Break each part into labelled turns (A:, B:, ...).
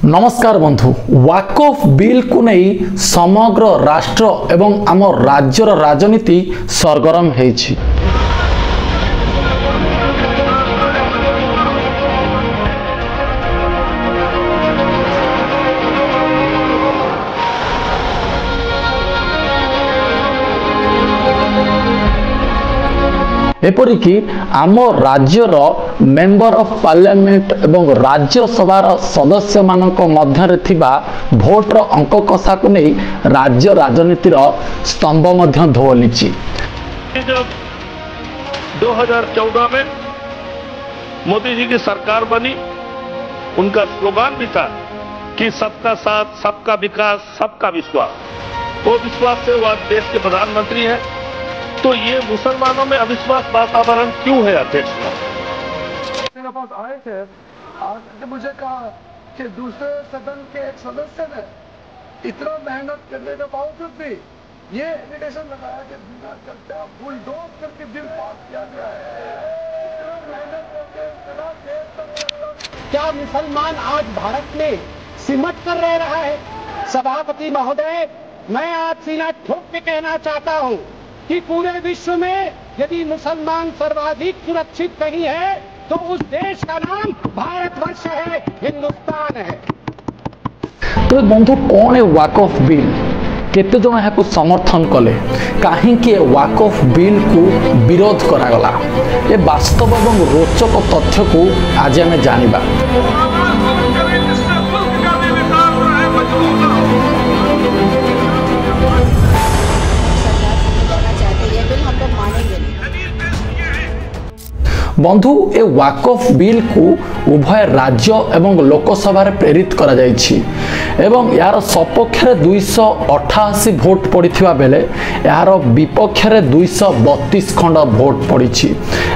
A: नमस्कार बंधु वाकफ बिल को नहीं समग्र राष्ट्र एवं आम राज्यर राजनीति सरगरम होइछि। एपरिकी आम राज्यर मेंबर ऑफ पार्लियामेंट एवं राज्यसभार सदस्य मानक मध्यरे थिबा भोटर अंक कषा को नहीं राज्य राजनीतिर स्तंभ मध्य धोलिछि।
B: जब 2014 में मोदी जी की सरकार बनी, उनका स्लोगन भी था कि सबका साथ, सबका विकास, सबका विश्वास। वो विश्वास से वह देश के प्रधानमंत्री हैं। तो ये मुसलमानों में अविश्वास वातावरण क्यों है अध्यक्ष?
C: मेरे पास आए थे, आज मुझे कहा कि दूसरे सदन के एक सदस्य ने इतना मेहनत करने के बावजूद भी ये एलिगेशन लगाया कि बिना चर्चा बुलडोज करके बिल पास किया गया है। इतना मेहनत करके इतना देर तक
D: क्या मुसलमान आज भारत में सिमट कर रह रहा है? सभापति महोदय, मैं आज सीना ठोक के कहना चाहता हूं कि पूरे विश्व में यदि मुसलमान सर्वाधिक सुरक्षित नहीं है तो उस देश का नाम भारतवर्ष है, हिंदुस्तान है।
A: तो बंधु कौन है वाकफ बिल, केते जन यहाँ समर्थन कले, कहीं वाकफ बिल को विरोध करागला, ये वास्तव एवं रोचक तथ्य को आज आम जानिबा। बंधु ए वाकफ बिल को उभय राज्य एवं लोकसभा प्रेरित करा जायछि एवं यार सपक्ष 288 भोट पड़िथिबा बेले यार विपक्ष 232 खंड भोट पड़िछि।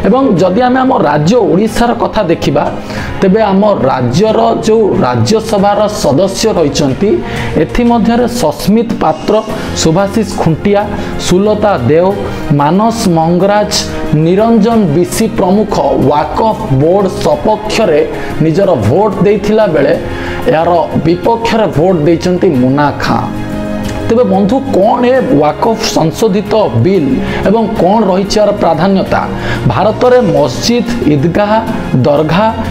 A: एवं जदि आम आम राज्य ओडिशार कथा देखिबा तेबे आम राज्यर जो राज्यसभार सदस्य रहिचंती एथि मध्यरे सस्मित पात्र, सुभाषिष खुंटिया, सुलता देव, मानस मंगराज, निरंजन बिसी प्रमुख वाकफ बोर्ड सपक्ष निजर भोट देथिला बेले यार विपक्ष भोट देचंती मुना खां। तेबे बंधु कौन है वाकफ संशोधित बिल एवं कौन रही प्राधान्यता? भारत में मस्जिद, ईदगाह, दरगाह,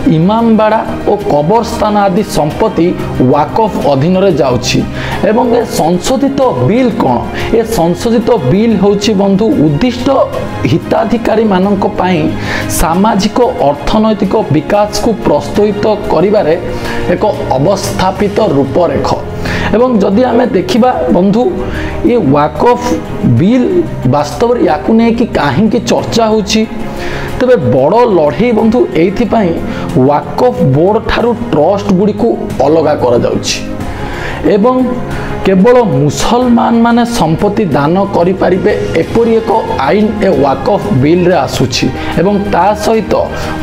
A: इमामबाड़ा और कबरस्थान आदि संपत्ति वाकफ अधीन रे जाउछि। एवं ए संशोधित बिल कौन? ए संशोधित बिल होछि बंधु उद्दिष्ट हिताधिकारी मानक पई सामाजिक अर्थनैतिक विकास को प्रोत्साहित करिबारे एक अवस्थापित रूपरेख। एवं जदि आम देखिबा बंधु ये वाकफ बिल वास्तव में याकु नहीं कि कहीं चर्चा होछि, तबे बड़ लड़ई बंधु एइथिपाई वाकफ बोर्ड ठारू ट्रस्ट गुड़ी को अलगा करा जाउछि एवं केवल मुसलमान माने संपत्ति दान करि परिबे एपरि एक आईन ए वाकफ बिल रे आसुछि। एवं ता सहित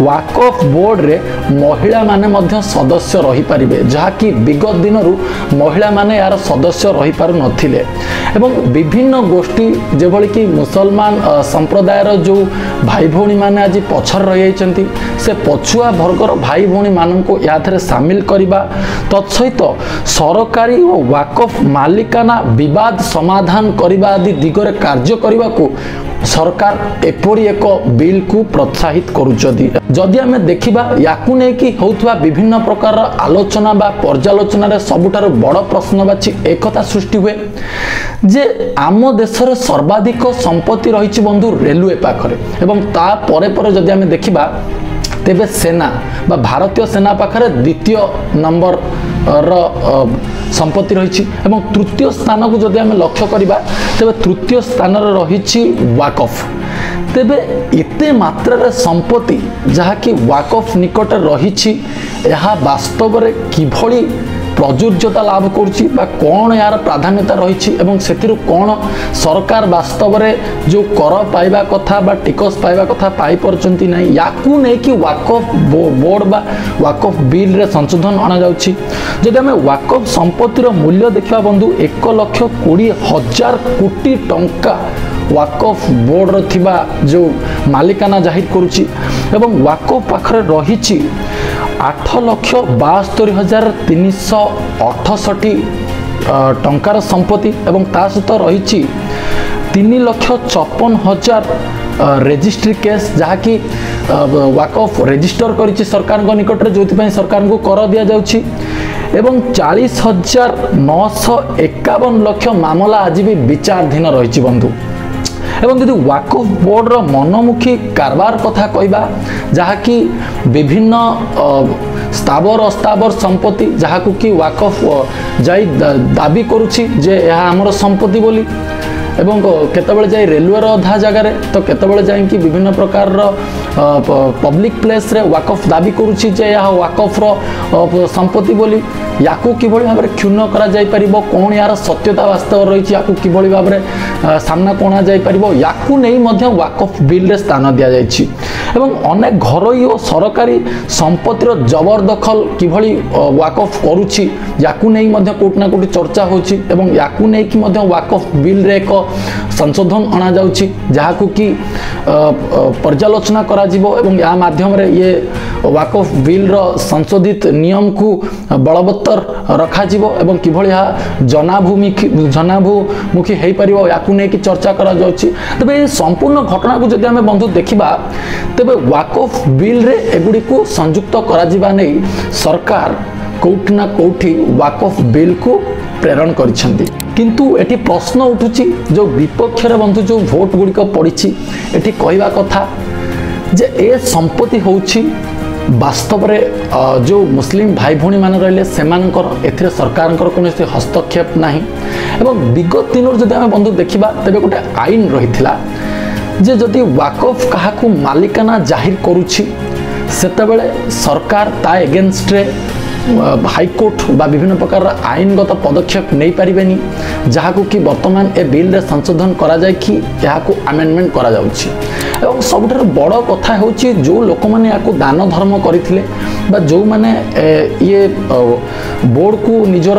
A: वाकफ बोर्ड रे महिला माने मध्य सदस्य रही परिबे, जहा कि विगत दिनरु महिला माने यार सदस्य रही पारु नथिले। एवं विभिन्न गोष्ठी जेभଳି कि मुसलमान संप्रदायर जो भाई भौणी माने आज पछर रही जाइछन्ती से पछुआ वर्गर भाई भौणी माननको याथरे शामिल करिबा तत्सहित सरकारी और वाकफ मालिकाना विवाद समाधान करने आदि दिगरे कार्य करने को सरकार एपरी एक बिल को प्रोत्साहित करुचदी। जदि आम देखिबा याकु नहीं कि होउथबा विभिन्न प्रकार आलोचना बा पर्यालोचना रे सबुठार बड़ प्रश्नवाची एकता सृष्टि हुए जे आम देशर सर्वाधिक संपत्ति रही बंधु रेलवे पाखरे एवं ता परे परे जदि आम देखिबा तेबे सेना बा भारतीय सेना पाखरे द्वितीय नंबर संपत्ति रही एवं तृतीय स्थान को जदि आम लक्ष्य करिबा तेबे तृतीय स्थान रही वाकफ। तेबे एते मात्रा संपत्ति जहा कि वाकफ निकट रही वास्तव में किभली प्रजुर्यता लाभ करुच्ची बा कौन यार प्राधान्यता रही एवं सेथिरु कौन सरकार वास्तव में जो कर पाइबा कथा बा टिकस पाइबा कथा पाई परचंती नहीं, याकू नहीं कि वाकफ बोर्ड बा वाकफ बिल रे संशोधन अना जाउछि। जदि आम वाकफ संपत्तिर मूल्य देखा बंधु 1,20,000 कोटी टंका वाकफ बोर्ड थिबा जो मालिकाना जाहिर करुच्ची एवं वाकफ पाखरे रही 8,72,368 टंकार संपत्ति एवं ता सहित रही 3,54,000 रेजिस्ट्री केस जहाँकि वाकफ रजिस्टर करिछि सरकार निकट में जो सरकार को कर दि जाउछि एवं 40,951 लक्ष मामला आज भी विचाराधीन रही बंधु। एवं यदि वाकफ बोर्ड रो मनमुखी कारबार कथा कहबा जहाँकि विभिन्न स्थावर अस्तावर संपत्ति जहाँ कि वाकफ जाई दाबी करुछि जे यह आमर संपत्ति बोली एवं केतबेले जाई रेलवे अधा जगार तो केतबेले जाई कि विभिन्न प्रकार पब्लिक प्लेस रे वाकफ दाबी करुछि जे यह वाकफ रो संपत्ति बोली याकू किभଳି भाबरे क्षुण्ण करा जाई परिबो कोन यार सत्यता वास्तव रही याकू किभଳି भाबरे सामना कोना जाई परिबो याकू नहीं मध्य वाकफ बिल रे स्थान दिया जायछि एवं अनेक घरोई और सरकारी संपत्तिर जबरदखल किभଳି वाकफ करुछि याकू नहीं मध्य कोट ना कोट चर्चा होछि एवं याकू नहीं कि मध्य वाकफ बिल रे एक संशोधन अना जाउछि जाहाकू कि पर्यालोचना करा जिवो एवं या माध्यम रे ये वाकफ बिल रो संशोधित नियम को बलवत्तर रखा जिवो एवं किभଳି जनाभूमुखी हेई परिबो याकू नै कि चर्चा करा जाउछि। तबे संपूर्ण घटना को जदि हमें बंधु देखिबा तबे वाकफ बिल रे एगुडी को संयुक्त करा जिबा नै सरकार कोठी ना कोठी वाकफ बिल को प्रेरण करिसेंती किंतु एटी प्रश्न उठुछि जो विपक्ष रे बंधु जो वोट गुडी को पड़िछि एटी कहबा कथा जे ए संपत्ति होछि वास्तव रे जो मुस्लिम भाई भौणी मान रहिले सेमानकर एथिरे सरकारकर कोनोसी हस्तक्षेप नाही एवं विगत दिनर जदि हम बंधु देखिबा तबे गोटे आईन रहिथिला जे जदि वाकफ काहाकू मालिकाना जाहिर करूछि सेतेबेले सरकार ता एगेंस्ट रे हाईकोर्ट बा विभिन्न प्रकार आईनगत पदक्षेप नहीं पारिबेनी जहाकू कि वर्तमान ए बिल रे संशोधन करा जाय कि याकू अमेंडमेंट करा जाउछि एवं सबुठार बड़ कथा होछि जो लोक माने याकू दान धर्म करिथिले बा जो माने ये बोर्ड को निजर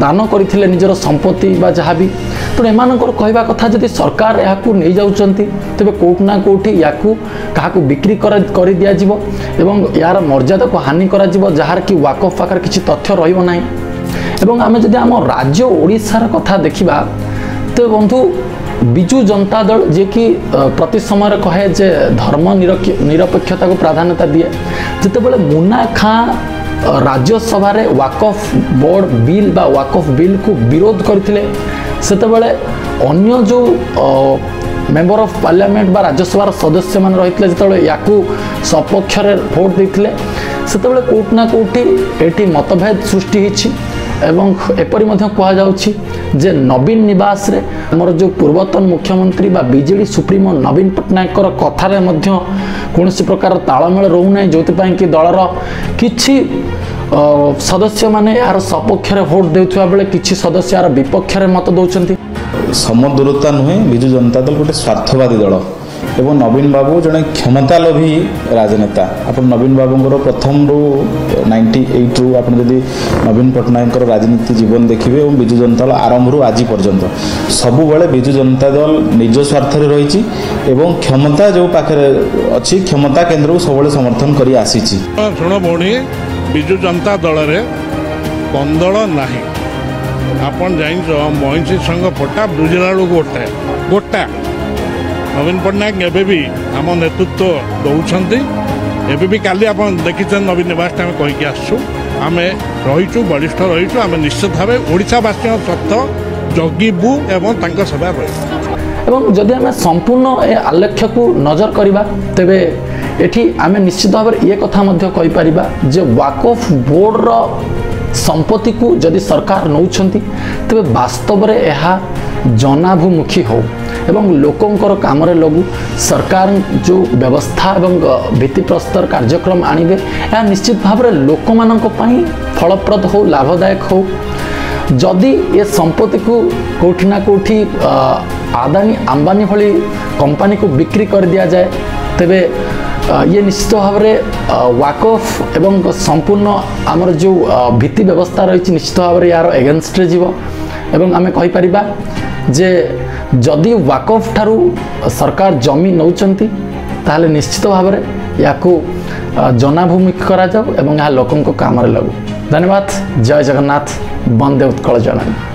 A: दान करिथिले निजर संपत्ति बा जहाँ भी तो एमानकर कहबा कथा जदि सरकार याकू नहीं जाउचंती तबे कोट ना कोठी याकू काहाकू बिक्री कर दिया जिवो एवं यार मर्यादा को हानि करा जिवो जहार कि वाकफ पाकर किछि तथ्य रहिबो नाही एवं आमे जदि हम राज्य ओडिशार कथा देखिबा तो बंधु बिजु जनता दल जे कि प्रति समय कहे जे धर्म निरपेक्षता को प्राधान्यता दिए जितेबाला मुन्ना खां राज्यसभा रे वाकफ बोर्ड बिल बा वाकफ बिल को विरोध करथिले सेतेबाला अन्य जो मेंबर ऑफ पार्लियामेंट बा राज्यसभा सदस्य मान रहितले जेतेबाला याकू सपक्ष रे वोट देथिले सेतेबाला कोट ना कोठी एटी मतभेद सृष्टि हिछि एवं एपरी मध्य कहा जाउछि जे नवीन निवास रे हमर जो पूर्वतन मुख्यमंत्री बा बीजेडी सुप्रीमो नवीन पटनायक कथा रे मध्य कोनोसी प्रकार तालमेल रहू नै जोति पई कि दलर किछि सदस्य माने यार सपक्ष रे वोट देउथुवा बेले किछि सदस्य यार विपक्ष रे मत दउचंती
E: समदूरता नुहे बिजु जनता दल गोटे स्वार्थवादी दल एवं नवीन बाबू जड़े क्षमता लोभी राजनेता आप नवीन बाबूर प्रथम रू 98 रू आप नवीन पट्टनायक राजनीति जीवन देखिए और बिजु जनता दल आरंभ रू आज पर्यंत सबुबले बिजु जनता दल निज स्वार्थ रही क्षमता जो पाखे अच्छी क्षमता केन्द्र को सब समर्थन कर आसी
B: शुण भौणी बिजु जनता दल रे कंदल नाही आपन जाइन महिषी संघ पट्टा बुझला गोटा गोटा नवीन पट्टनायक एवं भी आम नेतृत्व दौरान एवं भी काली आप देखी नवीन निवास आम कहीकि आसु आम रहीचु बलिष्ठ रहीचु आम निश्चित भाव ओडावासी स्वार्थ जगिबू एवं सभा रही
A: एवं जदि आम संपूर्ण ए आलेख्य को नजर करवा तेबे एठी आम निश्चित भाव ये कथा कहि परिबा जे वाकफ बोर्ड रो संपत्ति को जदि सरकार नौछंती तेबे वास्तव रे एहा जनाभूमुखी हो एवं लोकंकर काम लगू सरकार जो व्यवस्था एवं भित्तिप्रस्तर कार्यक्रम आणवे यह निश्चित भाव में लोक मान फलप्रद हो लाभदायक हो जदि ये संपत्ति को कोठी ना कोठी आदानी अंबानी भली कंपनी को बिक्री कर दिया जाए तेबे ये निश्चित भाव में वाकफ एवं संपूर्ण आमर जो भित्ति व्यवस्था रही निश्चित भाव में यार एगेन्स्ट रे जीव एवं आमे कहि परिबा जे जदि वाकफ ठारू सरकार जमी नौचंती ताहले निश्चित भाव में या जनाभिमुखी करा जाऊ एवं यह लोकों काम लागू। धन्यवाद। जय जगन्नाथ। वंदे उत्कल जननी।